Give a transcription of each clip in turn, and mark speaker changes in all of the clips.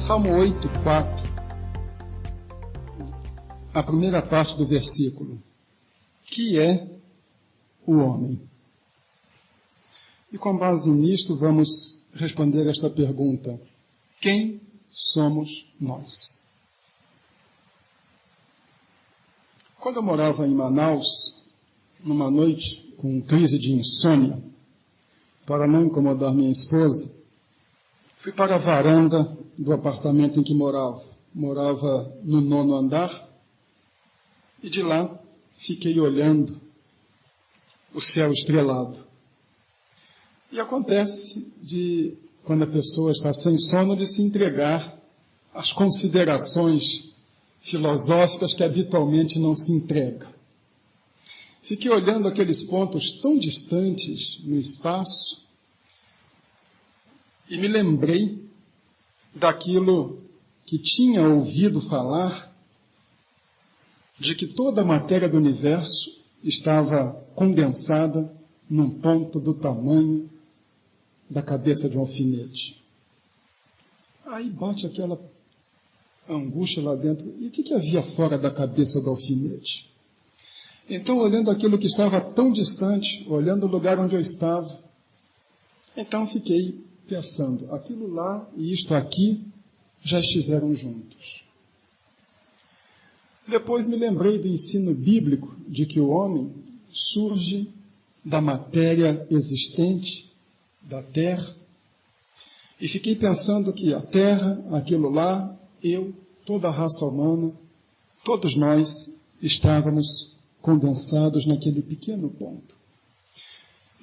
Speaker 1: Salmo 8:4, a primeira parte do versículo. Que é o homem? E com base nisto vamos responder esta pergunta: quem somos nós? Quando eu morava em Manaus, numa noite com crise de insônia, para não incomodar minha esposa, fui para a varanda do apartamento em que morava. Morava no 9º andar e de lá fiquei olhando o céu estrelado. E acontece de, quando a pessoa está sem sono, de se entregar às considerações filosóficas que habitualmente não se entrega. Fiquei olhando aqueles pontos tão distantes no espaço e me lembrei daquilo que tinha ouvido falar, de que toda a matéria do universo estava condensada num ponto do tamanho da cabeça de um alfinete. Aí bate aquela angústia lá dentro. E o que havia fora da cabeça do alfinete? Então, olhando aquilo que estava tão distante, olhando o lugar onde eu estava, então fiquei pensando, aquilo lá e isto aqui já estiveram juntos. Depois me lembrei do ensino bíblico de que o homem surge da matéria existente, da terra, e fiquei pensando que a terra, aquilo lá, eu, toda a raça humana, todos nós estávamos condensados naquele pequeno ponto.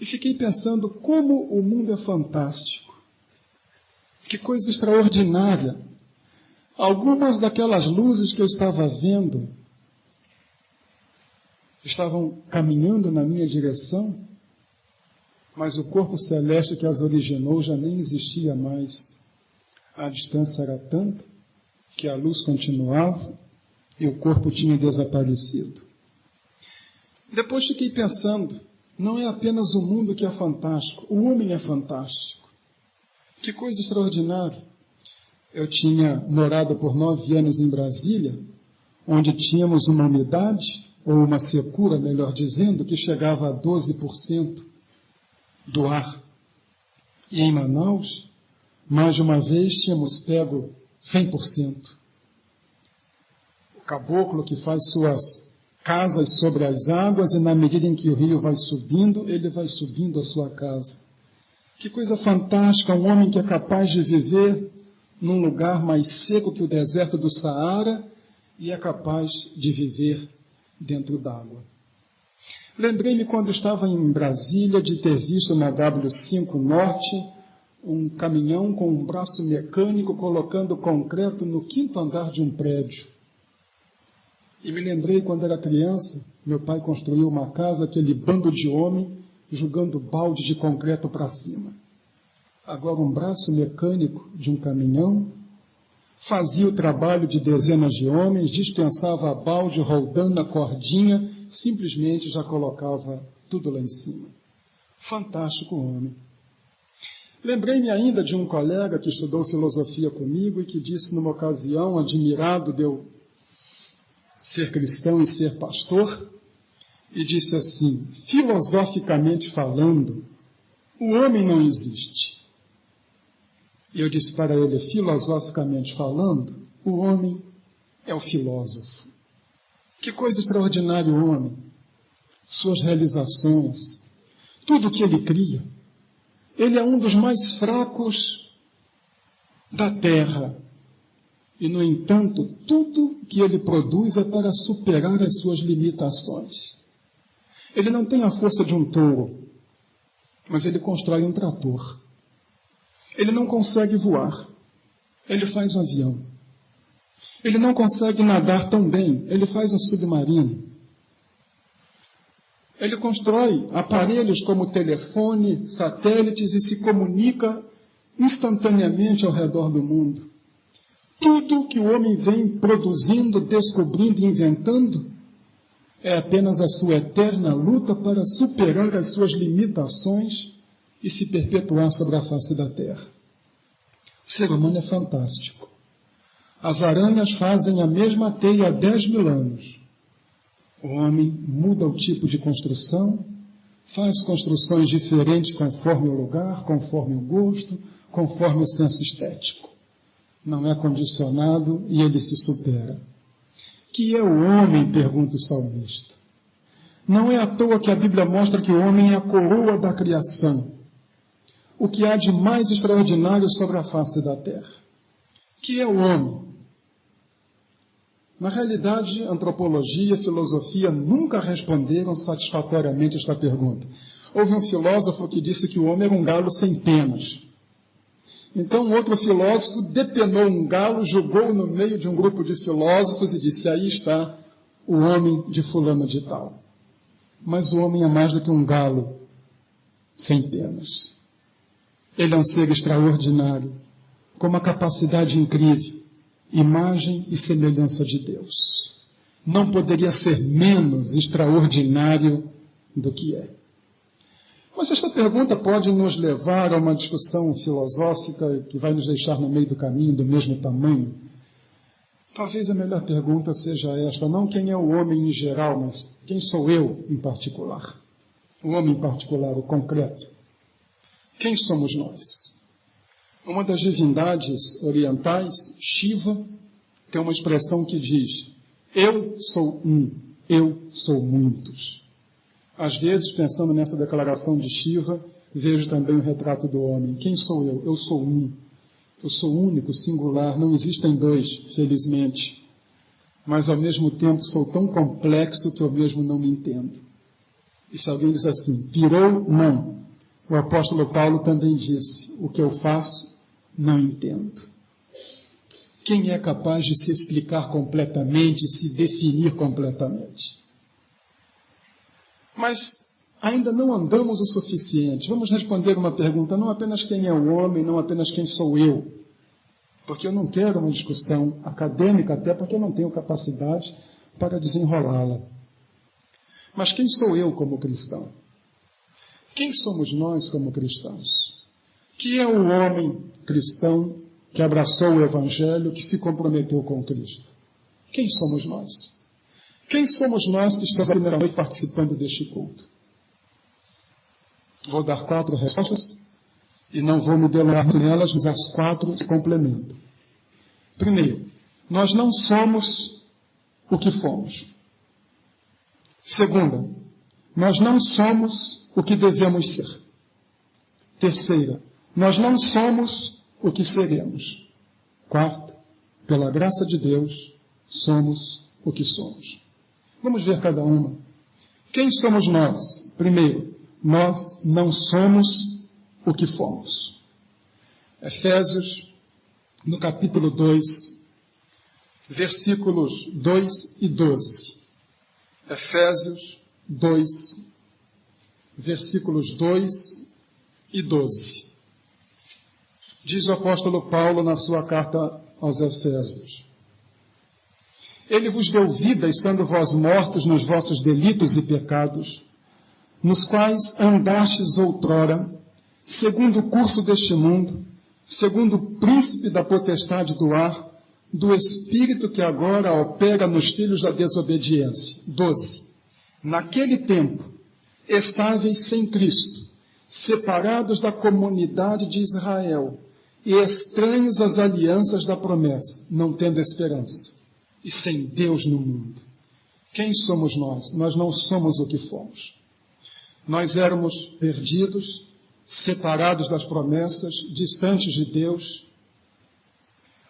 Speaker 1: E fiquei pensando como o mundo é fantástico. Que coisa extraordinária. Algumas daquelas luzes que eu estava vendo estavam caminhando na minha direção, mas o corpo celeste que as originou já nem existia mais. A distância era tanta que a luz continuava e o corpo tinha desaparecido. Depois fiquei pensando, não é apenas o mundo que é fantástico, o homem é fantástico. Que coisa extraordinária. Eu tinha morado por 9 anos em Brasília, onde tínhamos uma umidade, ou uma secura, melhor dizendo, que chegava a 12% do ar. E em Manaus, mais de uma vez, tínhamos pego 100%. O caboclo que faz suas casas sobre as águas, e na medida em que o rio vai subindo, ele vai subindo a sua casa. Que coisa fantástica, um homem que é capaz de viver num lugar mais seco que o deserto do Saara e é capaz de viver dentro d'água. Lembrei-me quando estava em Brasília de ter visto na W5 Norte um caminhão com um braço mecânico colocando concreto no 5º andar de um prédio. E me lembrei quando era criança, meu pai construiu uma casa, aquele bando de homem jogando balde de concreto para cima. Agora um braço mecânico de um caminhão fazia o trabalho de dezenas de homens, dispensava a balde, rodando a cordinha, simplesmente já colocava tudo lá em cima. Fantástico homem. Lembrei-me ainda de um colega que estudou filosofia comigo e que disse numa ocasião, admirado de eu ser cristão e ser pastor, e disse assim, filosoficamente falando, o homem não existe. E eu disse para ele, filosoficamente falando, o homem é o filósofo. Que coisa extraordinária o homem. Suas realizações, tudo o que ele cria. Ele é um dos mais fracos da terra. E, no entanto, tudo que ele produz é para superar as suas limitações. Ele não tem a força de um touro, mas ele constrói um trator. Ele não consegue voar, ele faz um avião. Ele não consegue nadar tão bem, ele faz um submarino. Ele constrói aparelhos como telefone, satélites e se comunica instantaneamente ao redor do mundo. Tudo que o homem vem produzindo, descobrindo e inventando é apenas a sua eterna luta para superar as suas limitações e se perpetuar sobre a face da terra. O ser humano é fantástico. As aranhas fazem a mesma teia há 10.000 anos. O homem muda o tipo de construção, faz construções diferentes conforme o lugar, conforme o gosto, conforme o senso estético. Não é condicionado e ele se supera. Que é o homem? Pergunta o salmista. Não é à toa que a Bíblia mostra que o homem é a coroa da criação. O que há de mais extraordinário sobre a face da terra. Que é o homem? Na realidade, antropologia e filosofia nunca responderam satisfatoriamente esta pergunta. Houve um filósofo que disse que o homem era um galo sem penas. Então, outro filósofo depenou um galo, jogou no meio de um grupo de filósofos e disse, aí está o homem de fulano de tal. Mas o homem é mais do que um galo sem penas. Ele é um ser extraordinário, com uma capacidade incrível, imagem e semelhança de Deus. Não poderia ser menos extraordinário do que é. Mas esta pergunta pode nos levar a uma discussão filosófica que vai nos deixar no meio do caminho, do mesmo tamanho. Talvez a melhor pergunta seja esta, não quem é o homem em geral, mas quem sou eu em particular. O homem em particular, o concreto. Quem somos nós? Uma das divindades orientais, Shiva, tem uma expressão que diz, eu sou um, eu sou muitos. Às vezes, pensando nessa declaração de Shiva, vejo também o retrato do homem. Quem sou eu? Eu sou um. Eu sou único, singular, não existem dois, felizmente. Mas, ao mesmo tempo, sou tão complexo que eu mesmo não me entendo. E se alguém diz assim, pirou? Não. O apóstolo Paulo também disse, o que eu faço, não entendo. Quem é capaz de se explicar completamente, se definir completamente? Mas ainda não andamos o suficiente. Vamos responder uma pergunta, não apenas quem é o homem, não apenas quem sou eu. Porque eu não quero uma discussão acadêmica, até porque eu não tenho capacidade para desenrolá-la. Mas quem sou eu como cristão? Quem somos nós como cristãos? Que é o homem cristão que abraçou o Evangelho, que se comprometeu com Cristo? Quem somos nós? Quem somos nós que estamos a primeira noite participando deste culto? Vou dar 4 respostas e não vou me delongar nelas, mas as 4 se complementam. Primeiro, nós não somos o que fomos. Segunda, nós não somos o que devemos ser. Terceira, nós não somos o que seremos. Quarta, pela graça de Deus, somos o que somos. Vamos ver cada uma. Quem somos nós? Primeiro, nós não somos o que fomos. Efésios, no capítulo 2, versículos 2 e 12. Efésios 2, versículos 2 e 12. Diz o apóstolo Paulo na sua carta aos Efésios. Ele vos deu vida, estando vós mortos nos vossos delitos e pecados, nos quais andastes outrora, segundo o curso deste mundo, segundo o príncipe da potestade do ar, do espírito que agora opera nos filhos da desobediência. 12. Naquele tempo, estáveis sem Cristo, separados da comunidade de Israel, e estranhos às alianças da promessa, não tendo esperança, e sem Deus no mundo. Quem somos nós? Nós não somos o que fomos. Nós éramos perdidos, separados das promessas, distantes de Deus,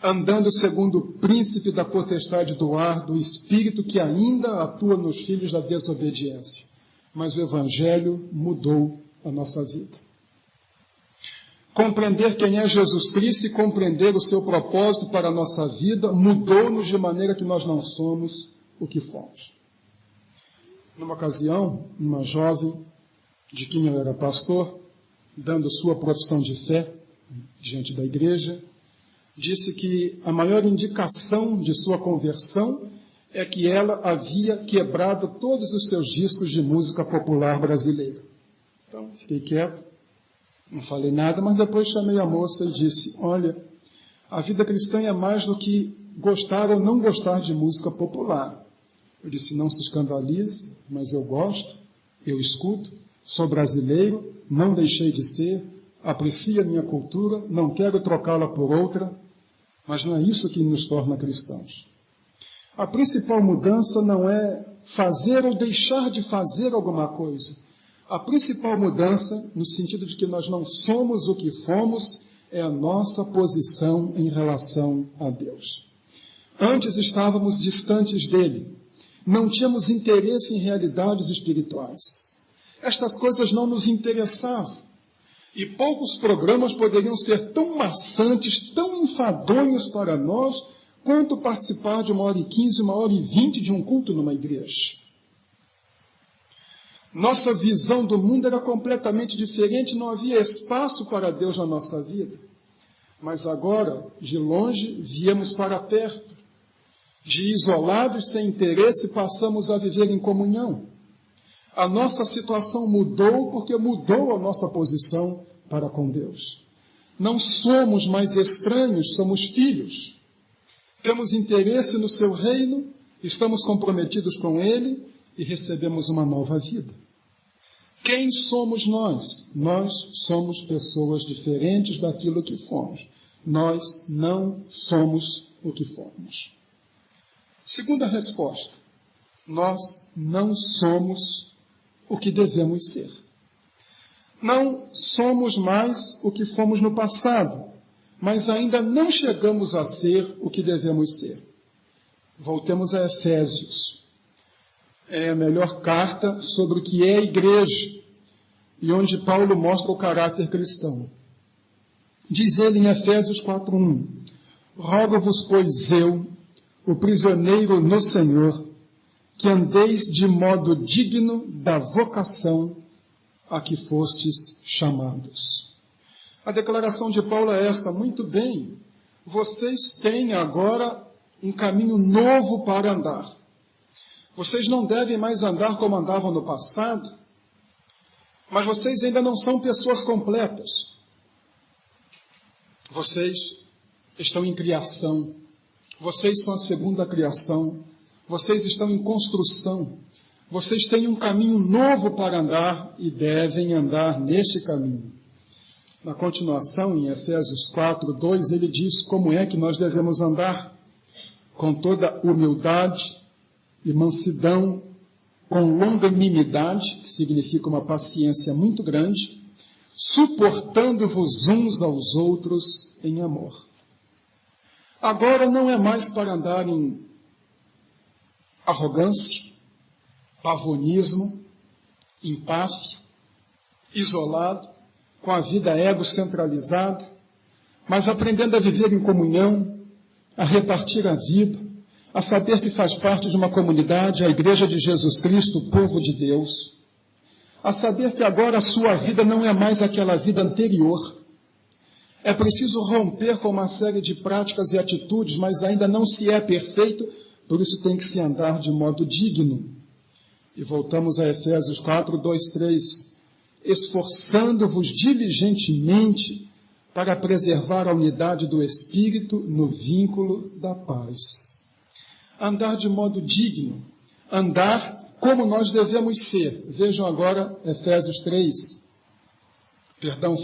Speaker 1: andando segundo o príncipe da potestade do ar, do espírito que ainda atua nos filhos da desobediência. Mas o Evangelho mudou a nossa vida. Compreender quem é Jesus Cristo e compreender o seu propósito para a nossa vida mudou-nos de maneira que nós não somos o que fomos. Numa ocasião, uma jovem, de quem eu era pastor, dando sua profissão de fé diante da igreja, disse que a maior indicação de sua conversão é que ela havia quebrado todos os seus discos de música popular brasileira. Então, fiquei quieto, não falei nada, mas depois chamei a moça e disse, olha, a vida cristã é mais do que gostar ou não gostar de música popular. Eu disse, não se escandalize, mas eu gosto, eu escuto, sou brasileiro, não deixei de ser, aprecio a minha cultura, não quero trocá-la por outra, mas não é isso que nos torna cristãos. A principal mudança não é fazer ou deixar de fazer alguma coisa. A principal mudança, no sentido de que nós não somos o que fomos, é a nossa posição em relação a Deus. Antes estávamos distantes dele. Não tínhamos interesse em realidades espirituais. Estas coisas não nos interessavam. E poucos programas poderiam ser tão maçantes, tão enfadonhos para nós, quanto participar de 1h15, 1h20 de um culto numa igreja. Nossa visão do mundo era completamente diferente, não havia espaço para Deus na nossa vida. Mas agora, de longe, viemos para perto. De isolados, sem interesse, passamos a viver em comunhão. A nossa situação mudou porque mudou a nossa posição para com Deus. Não somos mais estranhos, somos filhos. Temos interesse no seu reino, estamos comprometidos com ele e recebemos uma nova vida. Quem somos nós? Nós somos pessoas diferentes daquilo que fomos. Nós não somos o que fomos. Segunda resposta. Nós não somos o que devemos ser. Não somos mais o que fomos no passado, mas ainda não chegamos a ser o que devemos ser. Voltemos a Efésios. É a melhor carta sobre o que é a igreja e onde Paulo mostra o caráter cristão. Diz ele em Efésios 4:1: Rogo-vos, pois eu, o prisioneiro no Senhor, que andeis de modo digno da vocação a que fostes chamados. A declaração de Paulo é esta: muito bem, vocês têm agora um caminho novo para andar. Vocês não devem mais andar como andavam no passado, mas vocês ainda não são pessoas completas. Vocês estão em criação, vocês são a segunda criação, vocês estão em construção, vocês têm um caminho novo para andar e devem andar neste caminho. Na continuação, em Efésios 4:2, ele diz como é que nós devemos andar: com toda humildade e mansidão, com longanimidade, que significa uma paciência muito grande, suportando-vos uns aos outros em amor. Agora não é mais para andar em arrogância, pavonismo, empáfia, isolado, com a vida egocentralizada, mas aprendendo a viver em comunhão, a repartir a vida, a saber que faz parte de uma comunidade, a Igreja de Jesus Cristo, o povo de Deus, a saber que agora a sua vida não é mais aquela vida anterior. É preciso romper com uma série de práticas e atitudes, mas ainda não se é perfeito, por isso tem que se andar de modo digno. E voltamos a Efésios 4:2-3, esforçando-vos diligentemente para preservar a unidade do Espírito no vínculo da paz. Andar de modo digno, andar como nós devemos ser. Vejam agora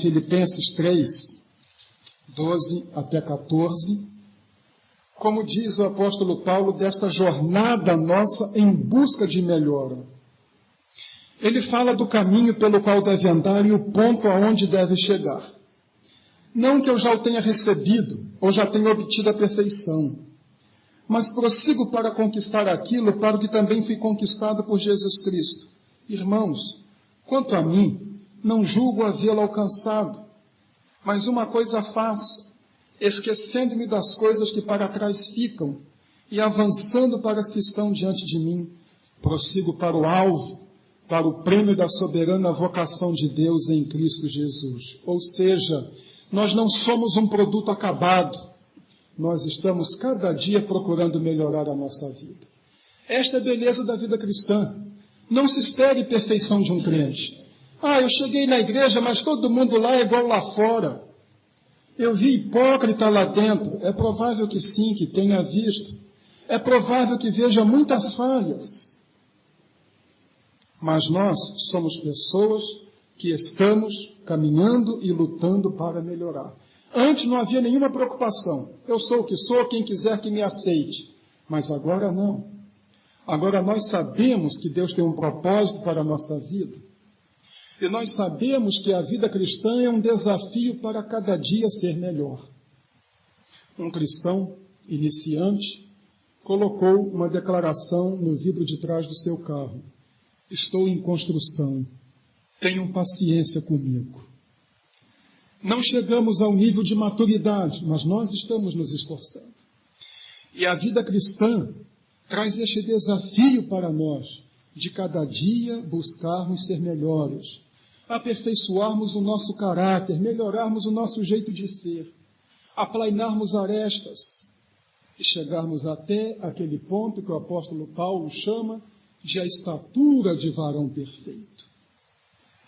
Speaker 1: Filipenses 3:12-14. Como diz o apóstolo Paulo desta jornada nossa em busca de melhora. Ele fala do caminho pelo qual deve andar e o ponto aonde deve chegar. Não que eu já o tenha recebido ou já tenha obtido a perfeição, mas prossigo para conquistar aquilo para o que também fui conquistado por Jesus Cristo. Irmãos, quanto a mim, não julgo havê-lo alcançado, mas uma coisa faço, esquecendo-me das coisas que para trás ficam e avançando para as que estão diante de mim, prossigo para o alvo, para o prêmio da soberana vocação de Deus em Cristo Jesus. Ou seja, nós não somos um produto acabado, nós estamos cada dia procurando melhorar a nossa vida. Esta é a beleza da vida cristã. Não se espere perfeição de um crente. Eu cheguei na igreja, mas todo mundo lá é igual lá fora. Eu vi hipócrita lá dentro. É provável que sim, que tenha visto. É provável que veja muitas falhas. Mas nós somos pessoas que estamos caminhando e lutando para melhorar. Antes não havia nenhuma preocupação. Eu sou o que sou, quem quiser que me aceite. Mas agora não. Agora nós sabemos que Deus tem um propósito para a nossa vida. E nós sabemos que a vida cristã é um desafio para cada dia ser melhor. Um cristão iniciante colocou uma declaração no vidro de trás do seu carro. Estou em construção. Tenham paciência comigo. Não chegamos ao nível de maturidade, mas nós estamos nos esforçando. E a vida cristã traz este desafio para nós, de cada dia buscarmos ser melhores, aperfeiçoarmos o nosso caráter, melhorarmos o nosso jeito de ser, aplainarmos arestas e chegarmos até aquele ponto que o apóstolo Paulo chama de a estatura de varão perfeito.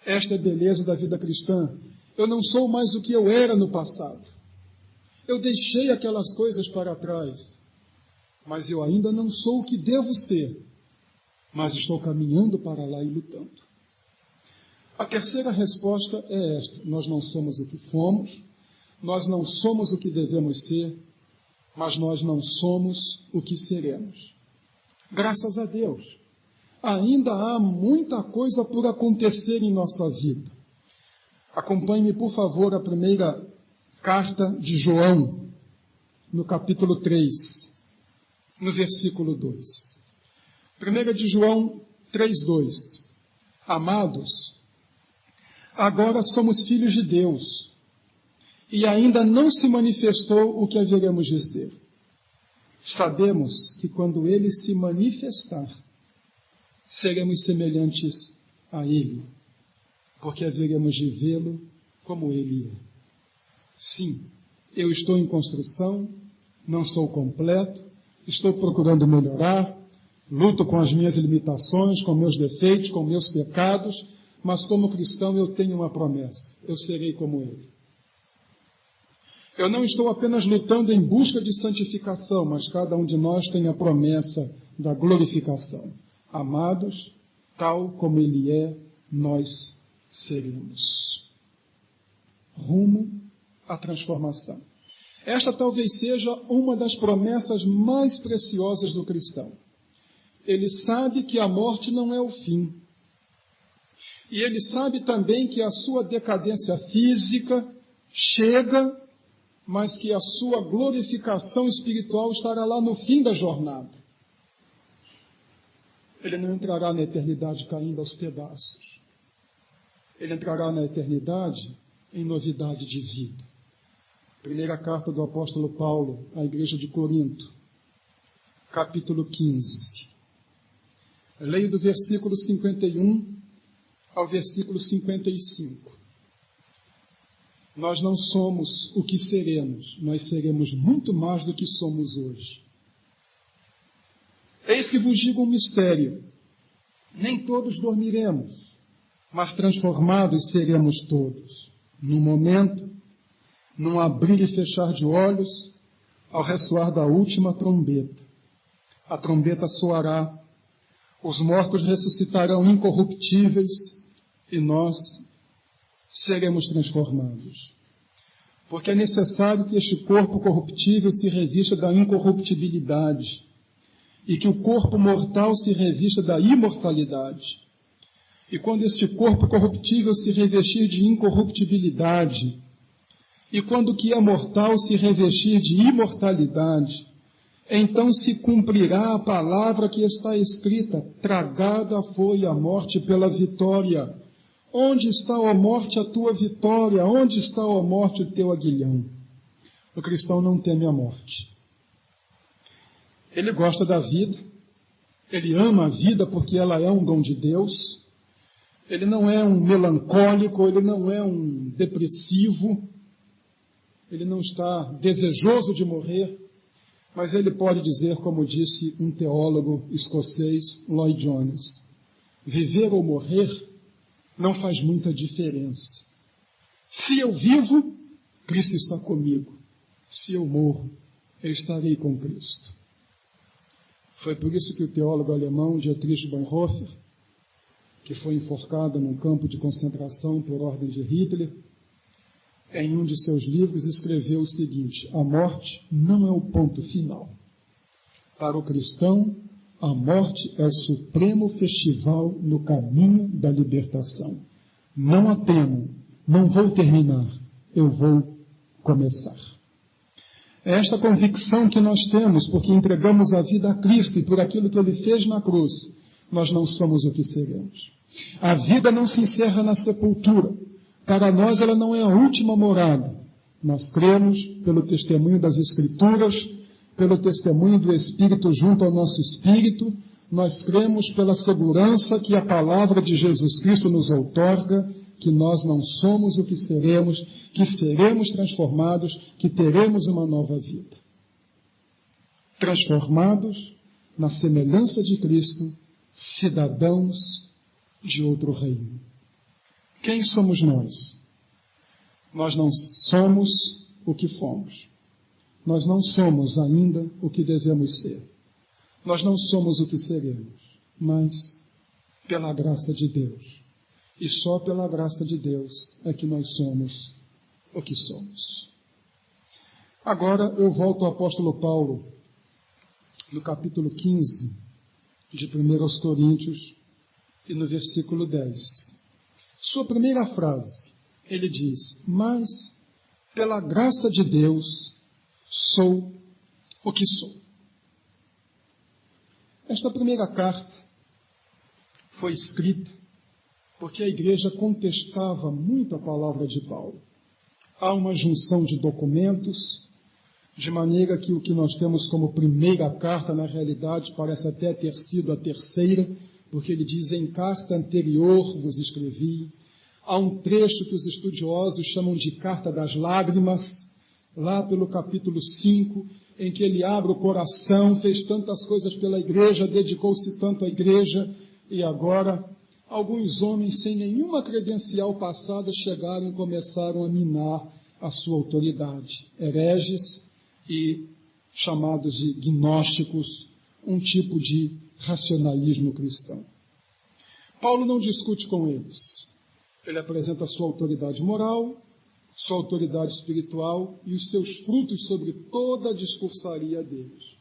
Speaker 1: Esta é a beleza da vida cristã. Eu não sou mais o que eu era no passado. Eu deixei aquelas coisas para trás. Mas eu ainda não sou o que devo ser. Mas estou caminhando para lá e lutando. A terceira resposta é esta. Nós não somos o que fomos. Nós não somos o que devemos ser. Mas nós não somos o que seremos. Graças a Deus. Ainda há muita coisa por acontecer em nossa vida. Acompanhe-me, por favor, a primeira carta de João, no capítulo 3, no versículo 2. 1 de João 3:2. Amados, agora somos filhos de Deus, e ainda não se manifestou o que haveremos de ser. Sabemos que quando Ele se manifestar, seremos semelhantes a Ele, porque haveremos de vê-lo como Ele é. Sim, eu estou em construção, não sou completo, estou procurando melhorar, luto com as minhas limitações, com meus defeitos, com meus pecados, mas como cristão eu tenho uma promessa, eu serei como Ele. Eu não estou apenas lutando em busca de santificação, mas cada um de nós tem a promessa da glorificação. Amados, tal como Ele é, nós seremos. Rumo à transformação. Esta talvez seja uma das promessas mais preciosas do cristão. Ele sabe que a morte não é o fim. E ele sabe também que a sua decadência física chega, mas que a sua glorificação espiritual estará lá no fim da jornada. Ele não entrará na eternidade caindo aos pedaços. Ele entrará na eternidade em novidade de vida. Primeira carta do apóstolo Paulo à igreja de Corinto, capítulo 15. Leio do versículo 51 ao versículo 55. Nós não somos o que seremos, nós seremos muito mais do que somos hoje. Eis que vos digo um mistério. Nem todos dormiremos, mas transformados seremos todos. Num momento, num abrir e fechar de olhos, ao ressoar da última trombeta. A trombeta soará, os mortos ressuscitarão incorruptíveis e nós seremos transformados. Porque é necessário que este corpo corruptível se revista da incorruptibilidade e que o corpo mortal se revista da imortalidade. E quando este corpo corruptível se revestir de incorruptibilidade, e quando o que é mortal se revestir de imortalidade, então se cumprirá a palavra que está escrita: tragada foi a morte pela vitória. Onde está, ó morte, a tua vitória? Onde está, ó morte, o teu aguilhão? O cristão não teme a morte. Ele gosta da vida, ele ama a vida porque ela é um dom de Deus, ele não é um melancólico, ele não é um depressivo, ele não está desejoso de morrer, mas ele pode dizer, como disse um teólogo escocês, Lloyd Jones, viver ou morrer não faz muita diferença. Se eu vivo, Cristo está comigo. Se eu morro, eu estarei com Cristo. Foi por isso que o teólogo alemão Dietrich Bonhoeffer, que foi enforcado num campo de concentração por ordem de Hitler, em um de seus livros escreveu o seguinte: a morte não é o ponto final. Para o cristão, a morte é o supremo festival no caminho da libertação. Não a temo, não vou terminar, eu vou começar. É esta convicção que nós temos, porque entregamos a vida a Cristo e por aquilo que Ele fez na cruz, nós não somos o que seremos. A vida não se encerra na sepultura. Para nós ela não é a última morada. Nós cremos pelo testemunho das Escrituras, pelo testemunho do Espírito junto ao nosso Espírito, nós cremos pela segurança que a palavra de Jesus Cristo nos outorga, que nós não somos o que seremos transformados, que teremos uma nova vida. Transformados na semelhança de Cristo, cidadãos de outro reino. Quem somos nós? Nós não somos o que fomos. Nós não somos ainda o que devemos ser. Nós não somos o que seremos, mas pela graça de Deus. E só pela graça de Deus é que nós somos o que somos. Agora eu volto ao apóstolo Paulo, no capítulo 15 de 1 Coríntios, e no versículo 10. Sua primeira frase, ele diz: mas pela graça de Deus sou o que sou. Esta primeira carta foi escrita porque a igreja contestava muito a palavra de Paulo. Há uma junção de documentos, de maneira que o que nós temos como primeira carta, na realidade, parece até ter sido a terceira, porque ele diz: em carta anterior vos escrevi. Há um trecho que os estudiosos chamam de carta das lágrimas, lá pelo capítulo 5, em que ele abre o coração, fez tantas coisas pela igreja, dedicou-se tanto à igreja, e agora alguns homens sem nenhuma credencial passada chegaram e começaram a minar a sua autoridade. Hereges e chamados de gnósticos, um tipo de racionalismo cristão. Paulo não discute com eles. Ele apresenta a sua autoridade moral, sua autoridade espiritual e os seus frutos sobre toda a discursaria deles.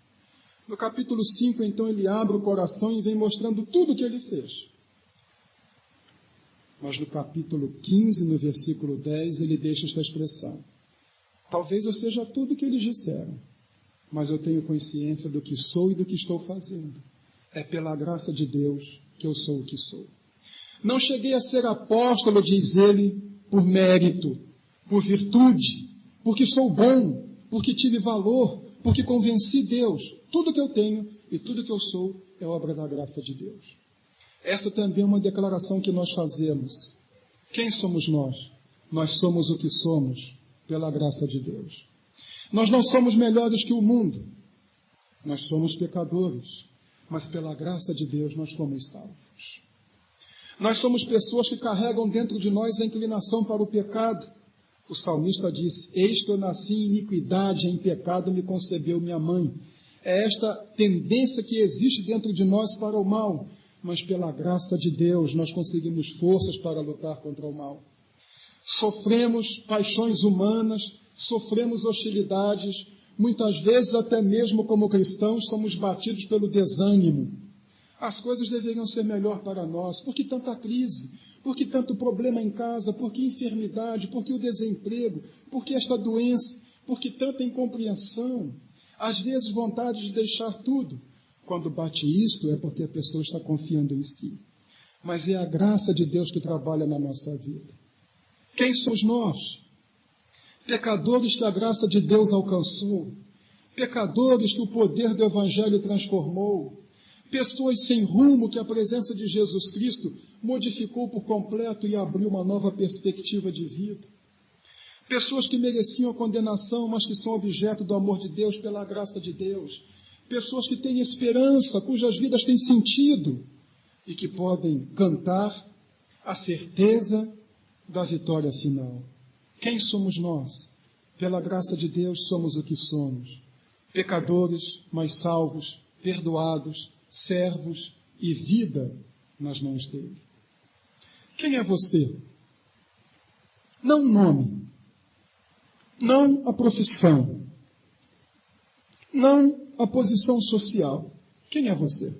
Speaker 1: No capítulo 5, então, ele abre o coração e vem mostrando tudo o que ele fez. Mas no capítulo 15, no versículo 10, ele deixa esta expressão: talvez eu seja tudo o que eles disseram, mas eu tenho consciência do que sou e do que estou fazendo. É pela graça de Deus que eu sou o que sou. Não cheguei a ser apóstolo, diz ele, por mérito, por virtude, porque sou bom, porque tive valor, porque convenci Deus. Tudo que eu tenho e tudo que eu sou é obra da graça de Deus. Esta também é uma declaração que nós fazemos. Quem somos nós? Nós somos o que somos pela graça de Deus. Nós não somos melhores que o mundo. Nós somos pecadores, mas pela graça de Deus nós fomos salvos. Nós somos pessoas que carregam dentro de nós a inclinação para o pecado. O salmista diz: eis que eu nasci em iniquidade, em pecado me concebeu minha mãe. É esta tendência que existe dentro de nós para o mal, mas pela graça de Deus nós conseguimos forças para lutar contra o mal. Sofremos paixões humanas, sofremos hostilidades, muitas vezes até mesmo como cristãos somos batidos pelo desânimo. As coisas deveriam ser melhor para nós. Por que tanta crise? Por que tanto problema em casa? Por que enfermidade? Por que o desemprego? Por que esta doença? Por que tanta incompreensão? Às vezes vontade de deixar tudo. Quando bate isto é porque a pessoa está confiando em si. Mas é a graça de Deus que trabalha na nossa vida. Quem somos nós? Pecadores que a graça de Deus alcançou. Pecadores que o poder do Evangelho transformou. Pessoas sem rumo que a presença de Jesus Cristo modificou por completo e abriu uma nova perspectiva de vida. Pessoas que mereciam a condenação, mas que são objeto do amor de Deus pela graça de Deus. Pessoas que têm esperança, cujas vidas têm sentido e que podem cantar a certeza da vitória final. Quem somos nós? Pela graça de Deus somos o que somos. Pecadores, mas salvos, perdoados, servos e vida nas mãos dele. Quem é você? Não o nome, não a profissão, não a posição social. Quem é você?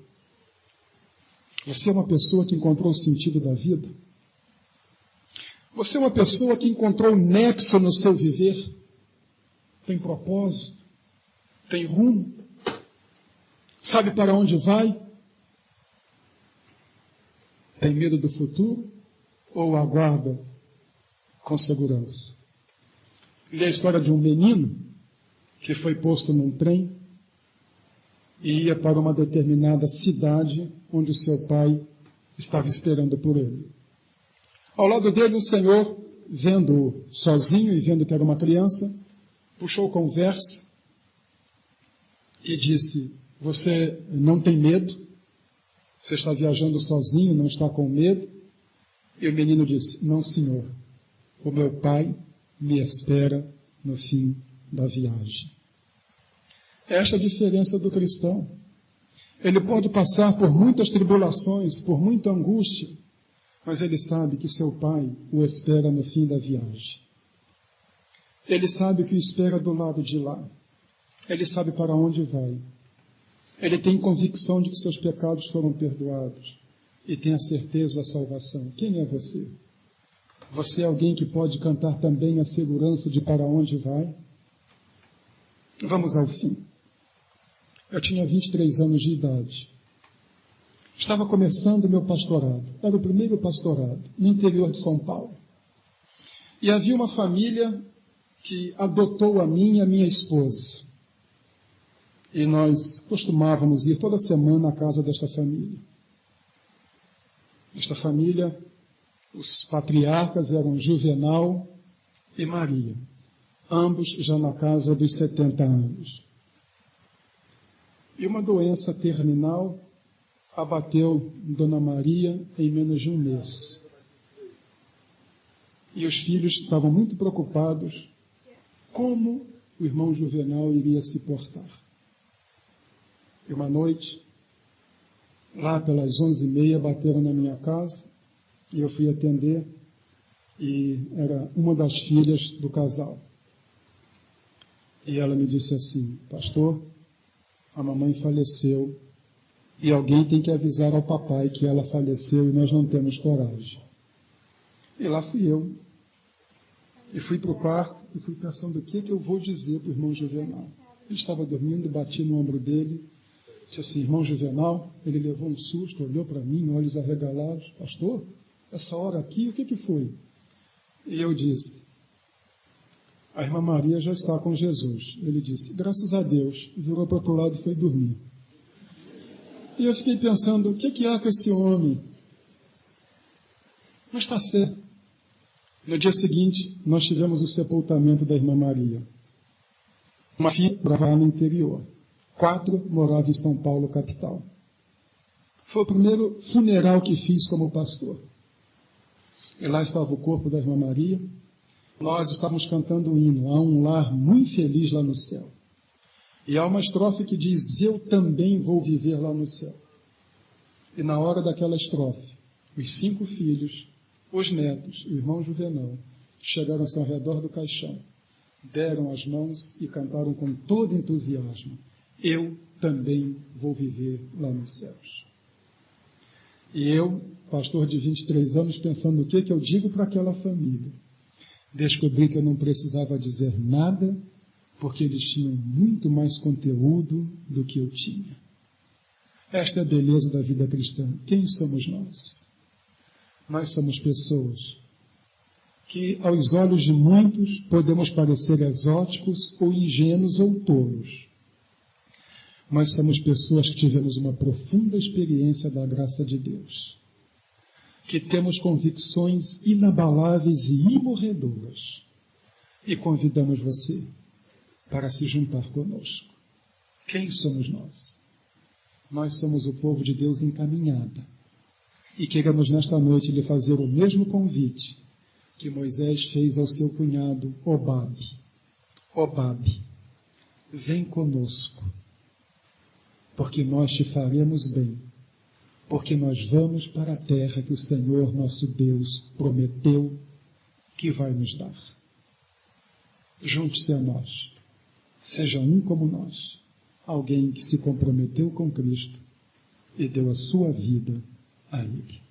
Speaker 1: Você é uma pessoa que encontrou o sentido da vida? Você é uma pessoa que encontrou nexo no seu viver? Tem propósito? Tem rumo? Sabe para onde vai? Tem medo do futuro? Ou aguarda com segurança? Li a história de um menino que foi posto num trem e ia para uma determinada cidade onde o seu pai estava esperando por ele. Ao lado dele, o senhor, vendo-o sozinho e vendo que era uma criança, puxou conversa e disse: você não tem medo? Você está viajando sozinho, não está com medo? E o menino disse: não, senhor, o meu pai me espera no fim da viagem. Esta é a diferença do cristão. Ele pode passar por muitas tribulações, por muita angústia, mas ele sabe que seu pai o espera no fim da viagem. Ele sabe que o espera do lado de lá. Ele sabe para onde vai. Ele tem convicção de que seus pecados foram perdoados e tem a certeza da salvação. Quem é você? Você é alguém que pode cantar também a segurança de para onde vai? Vamos ao fim. Eu tinha 23 anos de idade. Estava começando o meu pastorado. Era o primeiro pastorado, no interior de São Paulo. E havia uma família que adotou a mim e a minha esposa. E nós costumávamos ir toda semana à casa desta família. Esta família, os patriarcas eram Juvenal e Maria, ambos já na casa dos 70 anos. E uma doença terminal abateu Dona Maria em menos de um mês. E os filhos estavam muito preocupados como o irmão Juvenal iria se portar. E uma noite, lá pelas 11h30, bateram na minha casa e eu fui atender e era uma das filhas do casal. E ela me disse assim: pastor, a mamãe faleceu e alguém tem que avisar ao papai que ela faleceu e nós não temos coragem. E lá fui eu. E fui para o quarto e fui pensando o que eu vou dizer para o irmão Juvenal. Ele estava dormindo, bati no ombro dele, disse assim: irmão Juvenal. Ele levou um susto, olhou para mim, olhos arregalados: pastor, essa hora aqui, o que foi? E eu disse: a irmã Maria já está com Jesus. Ele disse: graças a Deus. Virou para o outro lado e foi dormir. E eu fiquei pensando, o que há com esse homem? Mas está certo. No dia seguinte, nós tivemos o sepultamento da irmã Maria. Uma filha morava no interior. 4 moravam em São Paulo, capital. Foi o primeiro funeral que fiz como pastor. E lá estava o corpo da irmã Maria. Nós estávamos cantando o hino: há um lar muito feliz lá no céu. E há uma estrofe que diz: eu também vou viver lá no céu. E na hora daquela estrofe, os 5 filhos, os netos e o irmão Juvenal chegaram-se ao redor do caixão, deram as mãos e cantaram com todo entusiasmo: eu também vou viver lá nos céus. E eu, pastor de 23 anos, pensando o que eu digo para aquela família, descobri que eu não precisava dizer nada, porque eles tinham muito mais conteúdo do que eu tinha. Esta é a beleza da vida cristã. Quem somos nós? Nós somos pessoas que, aos olhos de muitos, podemos parecer exóticos ou ingênuos ou tolos. Mas somos pessoas que tivemos uma profunda experiência da graça de Deus, que temos convicções inabaláveis e imorredoras, e convidamos você para se juntar conosco. Quem somos nós? Nós somos o povo de Deus encaminhada, e queremos nesta noite lhe fazer o mesmo convite que Moisés fez ao seu cunhado Obabe. Ó Babe, vem conosco, porque nós te faremos bem, porque nós vamos para a terra que o Senhor nosso Deus prometeu que vai nos dar. Junte-se a nós, seja um como nós, alguém que se comprometeu com Cristo e deu a sua vida a Ele.